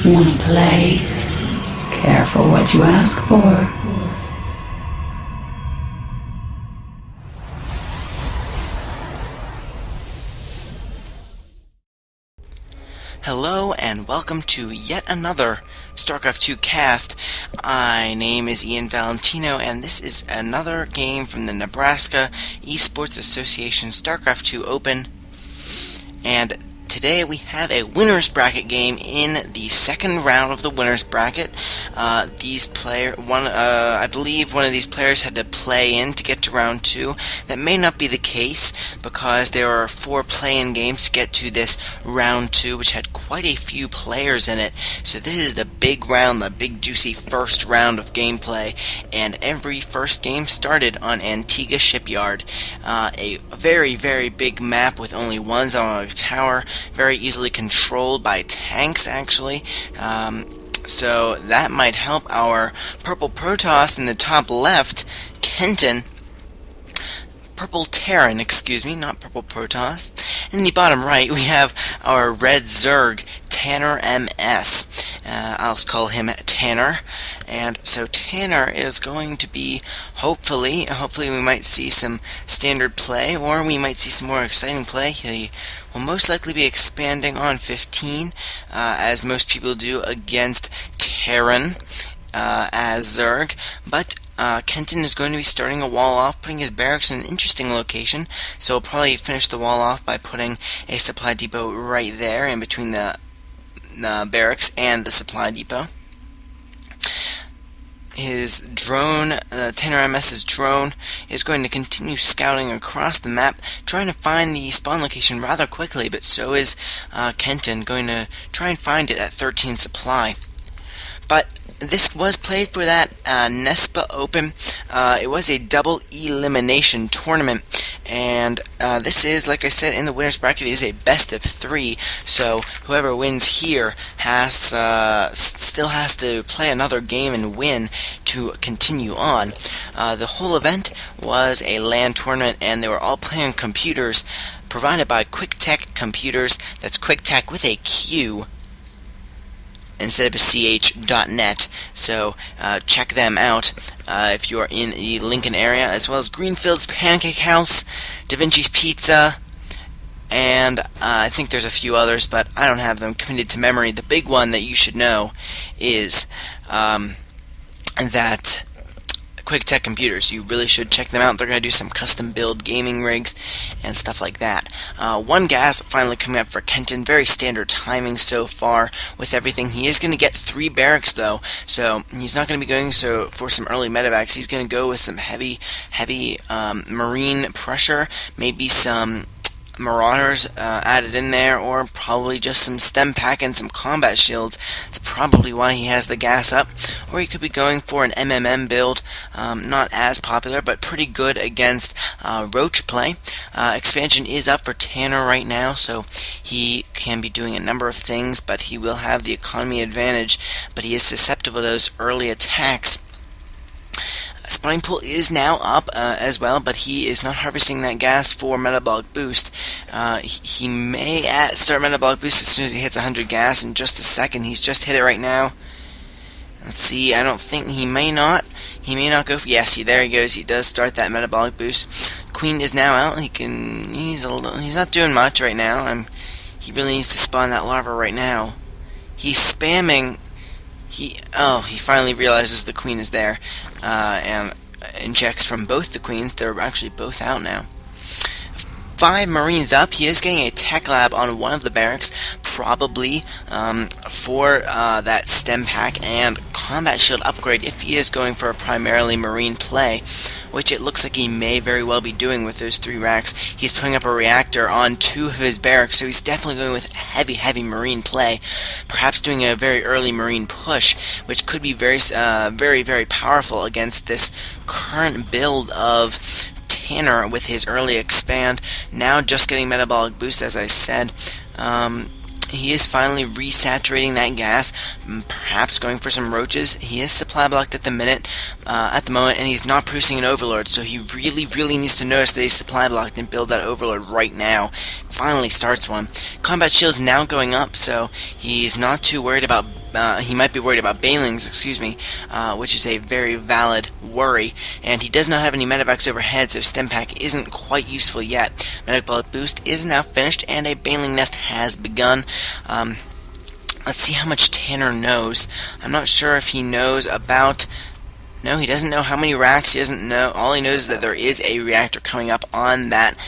Wanna play? Careful what you ask for. Hello and welcome to yet another StarCraft 2 cast. My name is Ian Valentino and this is another game from the Nebraska Esports Association StarCraft 2 Open. And today we have a winner's bracket game in the second round of the winner's bracket. I believe one of these players had to play in to get to round 2. That may not be the case because there are 4 play-in games to get to this round 2, which had quite a few players in it. So this is the big round, the big juicy first round of gameplay, and every first game started on Antigua Shipyard, a very, very big map with only one zone on a tower, very easily controlled by tanks actually. So that might help our purple Protoss in the top left, KENTON. Purple Terran, excuse me, not purple Protoss. In the bottom right, we have our red Zerg, TannerMS. I'll call him Tanner. And so Tanner is going to be, hopefully we might see some standard play, or we might see some more exciting play. He will most likely be expanding on 15, as most people do against Terran as Zerg. But KENTON is going to be starting a wall off, putting his barracks in an interesting location, so he'll probably finish the wall off by putting a supply depot right there in between the barracks and the supply depot. His drone, TannerMS's drone, is going to continue scouting across the map, trying to find the spawn location rather quickly, but so is KENTON, going to try and find it at 13 supply. But this was played for that NESPA Open. It was a double elimination tournament, and this is, like I said, in the winner's bracket, is a best of 3. So whoever wins here still has to play another game and win to continue on. The whole event was a LAN tournament, and they were all playing on computers provided by QuickTech Computers. That's QuickTech with a Q instead of a ch.net, so check them out if you are in the Lincoln area, as well as Greenfield's Pancake House, Da Vinci's Pizza, and I think there's a few others, but I don't have them committed to memory. The big one that you should know is that QuickTech Computers. You really should check them out. They're going to do some custom build gaming rigs and stuff like that. One gas finally coming up for KENTON. Very standard timing so far with everything. He is going to get 3 barracks though, so he's not going to be going for some early medevacs. He's going to go with some heavy marine pressure, maybe some Marauders added in there, or probably just some stem pack and some combat shields. That's probably why he has the gas up. Or he could be going for an MMM build, not as popular, but pretty good against Roach play. Expansion is up for Tanner right now, so he can be doing a number of things, but he will have the economy advantage, but he is susceptible to those early attacks. Spawning pool is now up as well, but he is not harvesting that gas for metabolic boost. He may start metabolic boost as soon as he hits 100 gas in just a second. He's just hit it right now. Let's see, I don't think he may not. He may not go for, yes, there he goes. He does start that metabolic boost. Queen is now out. He's not doing much right now. He really needs to spawn that larva right now. He's spamming. He finally realizes the queen is there, and injects from both the queens. They're actually both out now. 5 Marines up. He is getting a tech lab on one of the barracks, probably for that stem pack and combat shield upgrade if he is going for a primarily Marine play, which it looks like he may very well be doing with those 3 racks. He's putting up a reactor on 2 of his barracks, so he's definitely going with heavy Marine play, perhaps doing a very early Marine push, which could be very powerful against this current build of Tanner with his early expand. Now just getting metabolic boost, as I said. He is finally resaturating that gas, perhaps going for some roaches. He is supply blocked at the moment, and he's not producing an overlord, so he really needs to notice that he's supply blocked and build that overlord right now. Finally starts one. Combat shield's now going up, so he's not too worried about he might be worried about banelings, excuse me, which is a very valid worry. And he does not have any medevacs overhead, so Stim Pack isn't quite useful yet. Medic Bullet Boost is now finished, and a baneling nest has begun. Let's see how much Tanner knows. I'm not sure if he knows about... No, he doesn't know how many racks. He doesn't know. All he knows is that there is a reactor coming up on that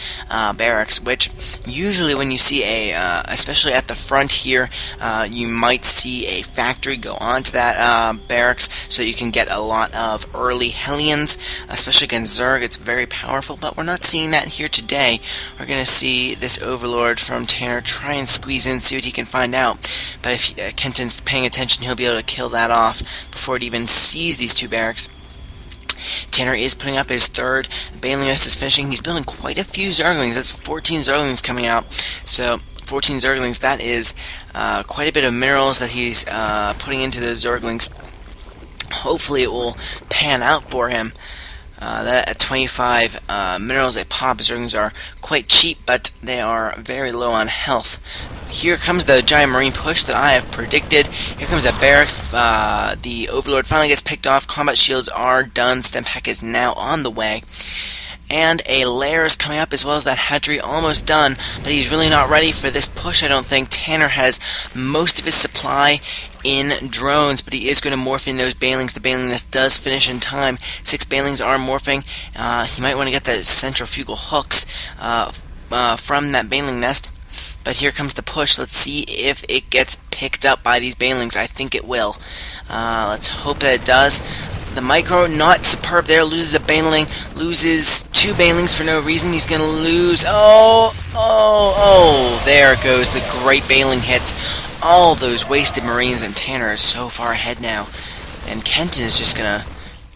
barracks, which usually when you see especially at the front here, you might see a factory go onto that barracks, so you can get a lot of early Hellions, especially against Zerg. It's very powerful, but we're not seeing that here today. We're going to see this Overlord from Tanner try and squeeze in, see what he can find out. But if Kenton's paying attention, he'll be able to kill that off before it even sees these two barracks. Tanner is putting up his third. Baneling Nest is finishing. He's building quite a few Zerglings. That's 14 Zerglings coming out. So 14 Zerglings, that is quite a bit of minerals that he's putting into those Zerglings. Hopefully it will pan out for him. That at 25 minerals a pop, Zerglings are quite cheap, but they are very low on health. Here comes the giant marine push that I have predicted. Here comes a barracks. The Overlord finally gets picked off. Combat shields are done. Stim Pack is now on the way. And a lair is coming up, as well as that hatchery almost done, but he's really not ready for this push, I don't think. Tanner has most of his supply in drones, but he is going to morph in those banelings. The baneling nest does finish in time. 6 banelings are morphing. He might want to get the centrifugal hooks from that baneling nest. But here comes the push. Let's see if it gets picked up by these banelings. I think it will. Let's hope that it does. The micro, not superb there. Loses a baneling. Loses 2 banelings for no reason. He's going to lose... Oh! There goes the great baneling hits. All those wasted marines, and Tanner is so far ahead now. And Kenton is just going to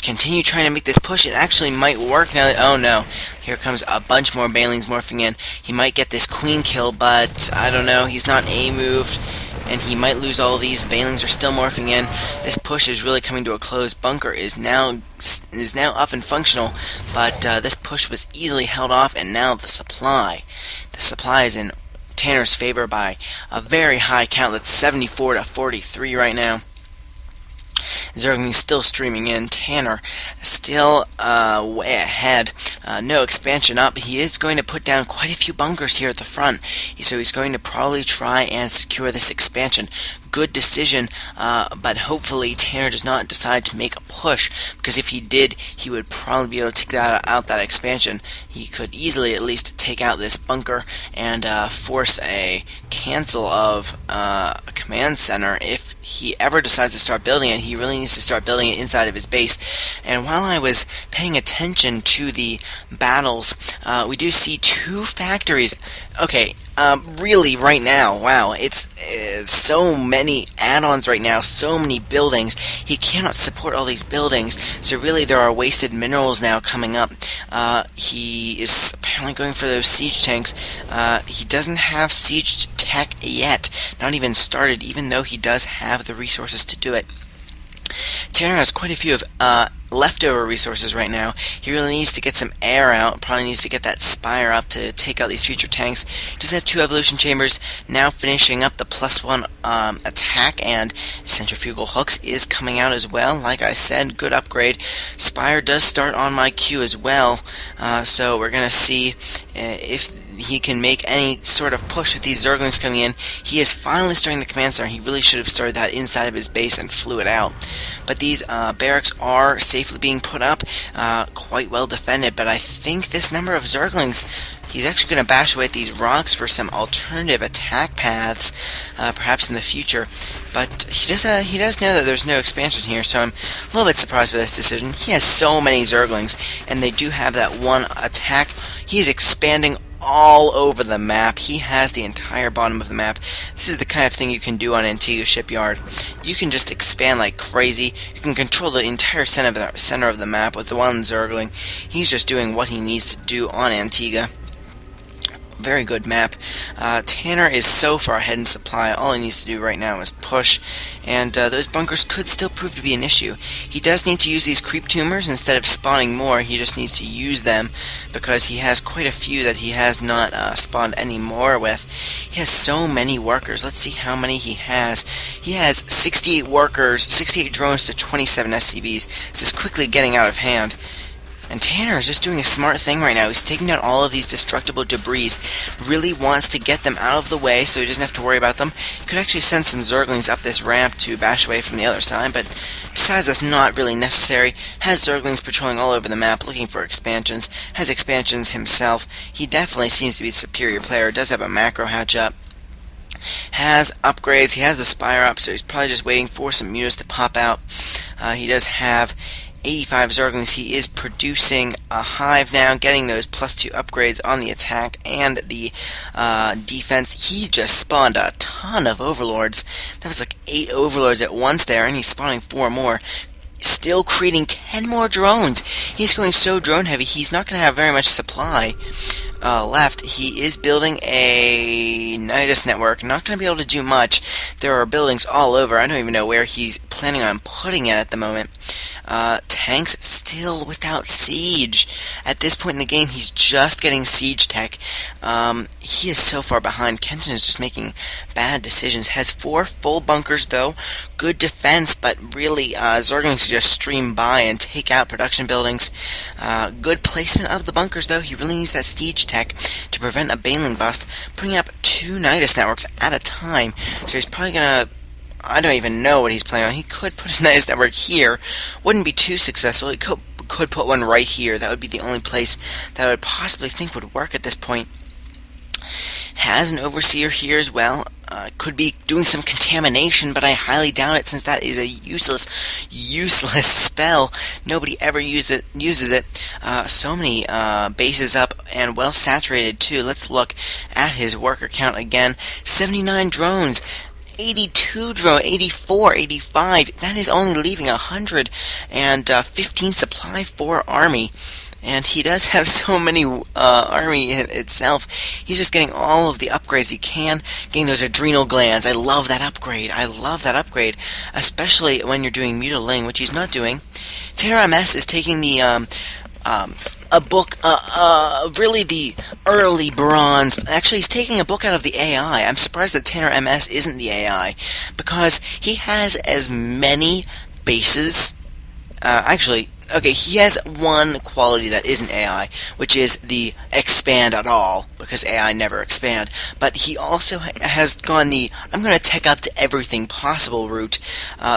continue trying to make this push. It actually might work now that... Oh no. Here comes a bunch more banelings morphing in. He might get this queen kill, but I don't know. He's not A-moved, and he might lose all of these. Banelings are still morphing in. This push is really coming to a close. Bunker is now up and functional, but this push was easily held off, and now the supply. The supply is in Tanner's favor by a very high count. That's 74 to 43 right now. Zerglings still streaming in. Tanner still way ahead. No expansion up. He is going to put down quite a few bunkers here at the front, so he's going to probably try and secure this expansion. Good decision, but hopefully Tanner does not decide to make a push, because if he did, he would probably be able to take out that expansion. He could easily at least take out this bunker and force a cancel of a command center. If he ever decides to start building it, he really needs to start building it inside of his base. And while I was paying attention to the battles, we do see 2 factories. Okay, really right now, wow, it's so many add-ons right now, so many buildings. He cannot support all these buildings, so really there are wasted minerals now coming up. He is apparently going for those siege tanks. He doesn't have siege tech yet, not even started, even though he does have the resources to do it. Tanner has quite a few of leftover resources right now. He really needs to get some air out, probably needs to get that spire up to take out these future tanks. Does have 2 evolution chambers, now finishing up the +1 attack, and centrifugal hooks is coming out as well. Like I said, good upgrade. Spire does start on my queue as well, so we're going to see if he can make any sort of push with these Zerglings coming in. He is finally starting the command center. He really should have started that inside of his base and flew it out. But these barracks are safely being put up, quite well defended, but I think this number of Zerglings, he's actually going to bash away at these rocks for some alternative attack paths, perhaps in the future. But he does know that there's no expansion here, so I'm a little bit surprised by this decision. He has so many Zerglings, and they do have that one attack. He's expanding all over the map. He has the entire bottom of the map. This is the kind of thing you can do on Antigua Shipyard. You can just expand like crazy. You can control the entire center of the map with the one Zergling. He's just doing what he needs to do on Antigua. Very good map. Tanner is so far ahead in supply. All he needs to do right now is push, and those bunkers could still prove to be an issue. He does need to use these creep tumors instead of spawning more. He just needs to use them because he has quite a few that he has not spawned any more with. He has so many workers. Let's see how many he has. He has 68 workers, 68 drones to 27 SCVs. This is quickly getting out of hand. And Tanner is just doing a smart thing right now. He's taking down all of these destructible debris. Really wants to get them out of the way so he doesn't have to worry about them. He could actually send some Zerglings up this ramp to bash away from the other side, but decides that's not really necessary. Has Zerglings patrolling all over the map looking for expansions. Has expansions himself. He definitely seems to be the superior player. Does have a macro hatch up. Has upgrades. He has the Spire up, so he's probably just waiting for some mutas to pop out. He does have 85 Zerglings. He is producing a hive now, getting those +2 upgrades on the attack and the defense. He just spawned a ton of overlords. That was like 8 overlords at once there, and he's spawning 4 more. Still creating 10 more drones. He's going so drone heavy, he's not going to have very much supply left. He is building a Nidus network. Not going to be able to do much. There are buildings all over. I don't even know where he's planning on putting it at the moment. Tanks still without siege. At this point in the game, he's just getting siege tech. He is so far behind. Kenton is just making bad decisions. Has 4 full bunkers, though. Good defense, but really, Zerglings just stream by and take out production buildings. Good placement of the bunkers, though. He really needs that siege tech to prevent a Baneling bust. Putting up 2 Nidus networks at a time. So he's probably gonna... I don't even know what he's planning on. He could put a Nidus network here. Wouldn't be too successful. He could put one right here. That would be the only place that I would possibly think would work at this point. Has an Overseer here as well. Could be doing some contamination, but I highly doubt it since that is a useless spell. Nobody ever uses it. So many bases up and well saturated too. Let's look at his worker count again. 79 drones. 82 drone, 84, 85. That is only leaving 115 supply for army. And he does have so many army itself. He's just getting all of the upgrades he can. Getting those adrenal glands. I love that upgrade. I love that upgrade. Especially when you're doing mutiling, which he's not doing. TannerMS is taking the really the early bronze. Actually, he's taking a book out of the AI. I'm surprised that TannerMS isn't the AI, because he has as many bases. Okay, he has one quality that isn't AI, which is the expand at all, because AI never expand. But he also has gone the I'm going to tech up to everything possible route,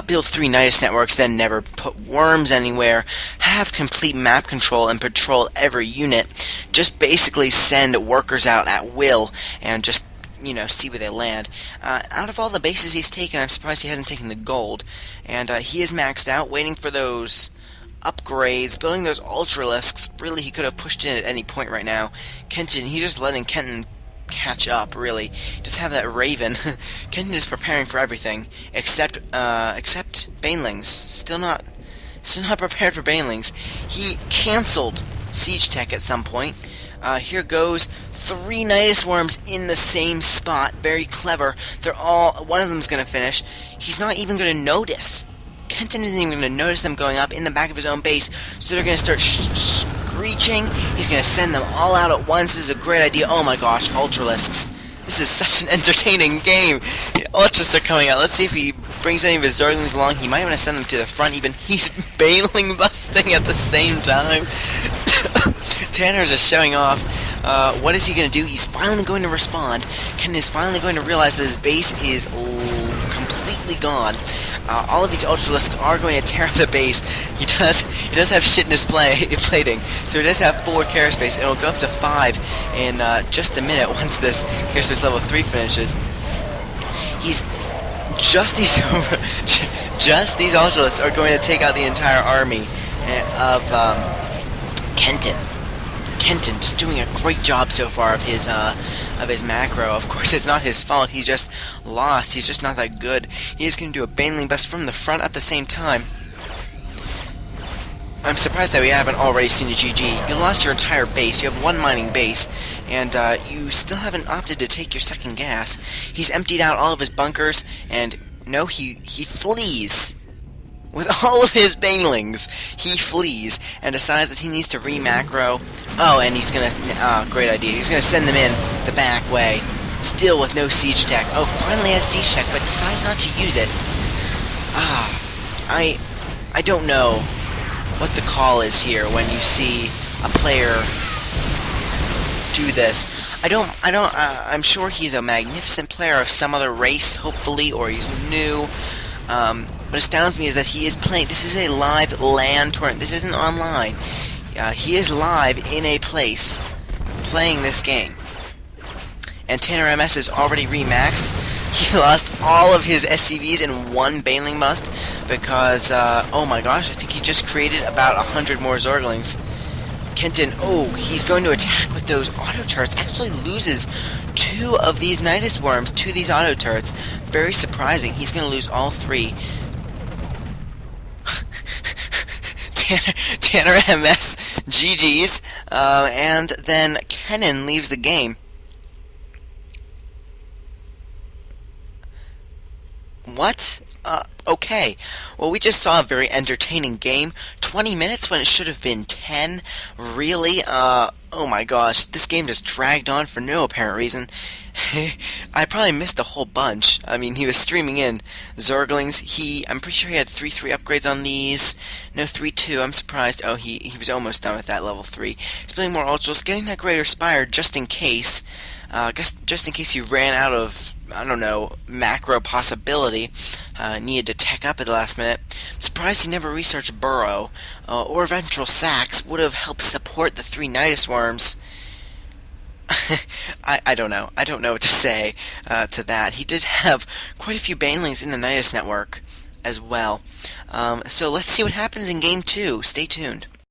build 3 Nidus networks, then never put worms anywhere, have complete map control and patrol every unit, just basically send workers out at will, and just see where they land. Out of all the bases he's taken, I'm surprised he hasn't taken the gold, and he is maxed out, waiting for those upgrades, building those ultralisks. Really, he could have pushed in at any point right now. Kenton, he's just letting Kenton catch up, really. Just have that Raven. Kenton is preparing for everything, except Banelings. Still not prepared for Banelings. He cancelled Siege Tech at some point. Here goes 3 Nidus Worms in the same spot. Very clever. One of them's going to finish. He's not even going to notice. Kenton isn't even going to notice them going up in the back of his own base, so they're going to start screeching. He's going to send them all out at once. This is a great idea. Oh my gosh, Ultralisks. This is such an entertaining game. The Ultras are coming out. Let's see if he brings any of his Zerglings along. He might want to send them to the front even. He's Baneling busting at the same time. Tanner's just showing off. What is he going to do? He's finally going to respond. Kenton is finally going to realize that his base is completely gone. All of these Ultralisks are going to tear up the base. He does have shit in his plating, so he does have 4 carrier space. It'll go up to 5 in just a minute once this carrier space level 3 finishes. He's just these Ultralisks are going to take out the entire army of Kenton. Kenton just doing a great job so far of his macro. Of course, it's not his fault. He's just lost. He's just not that good. He is going to do a Baneling bust from the front at the same time. I'm surprised that we haven't already seen a GG. You lost your entire base, you have one mining base, and you still haven't opted to take your second gas. He's emptied out all of his bunkers, and no, he flees. With all of his banelings, he flees and decides that he needs to re-macro. Oh, and he's gonna, great idea, he's gonna send them in the back way. Still with no siege tech. Oh, finally has siege tech, but decides not to use it. I don't know what the call is here when you see a player do this. I'm sure he's a magnificent player of some other race, hopefully, or he's new. What astounds me is that he is playing. This is a live LAN tournament. This isn't online. He is live in a place playing this game. And TannerMS is already remaxed. He lost all of his SCVs in one Baneling Must because, oh my gosh, I think he just created about 100 more Zorglings. Kenton, oh, he's going to attack with those auto turrets. Actually loses 2 of these Nidus Worms to these auto turrets. Very surprising. He's going to lose all 3. TannerMS GG's, and then Kenan leaves the game. What? Okay. Well, we just saw a very entertaining game. 20 minutes when it should have been 10. Really? Oh my gosh. This game just dragged on for no apparent reason. I probably missed a whole bunch. I mean, he was streaming in Zorglings. I'm pretty sure he had 3-3 upgrades on these. No, 3-2. I'm surprised. Oh, he was almost done with that level 3. He's playing more ultras, getting that Greater Spire just in case. Just in case he ran out of, I don't know, macro possibility. Needed to tech up at the last minute. Surprised he never researched Burrow. Or Ventral Sacs would have helped support the 3 Nidus Worms. I don't know. I don't know what to say to that. He did have quite a few Banelings in the Nidus network as well. So let's see what happens in Game 2. Stay tuned.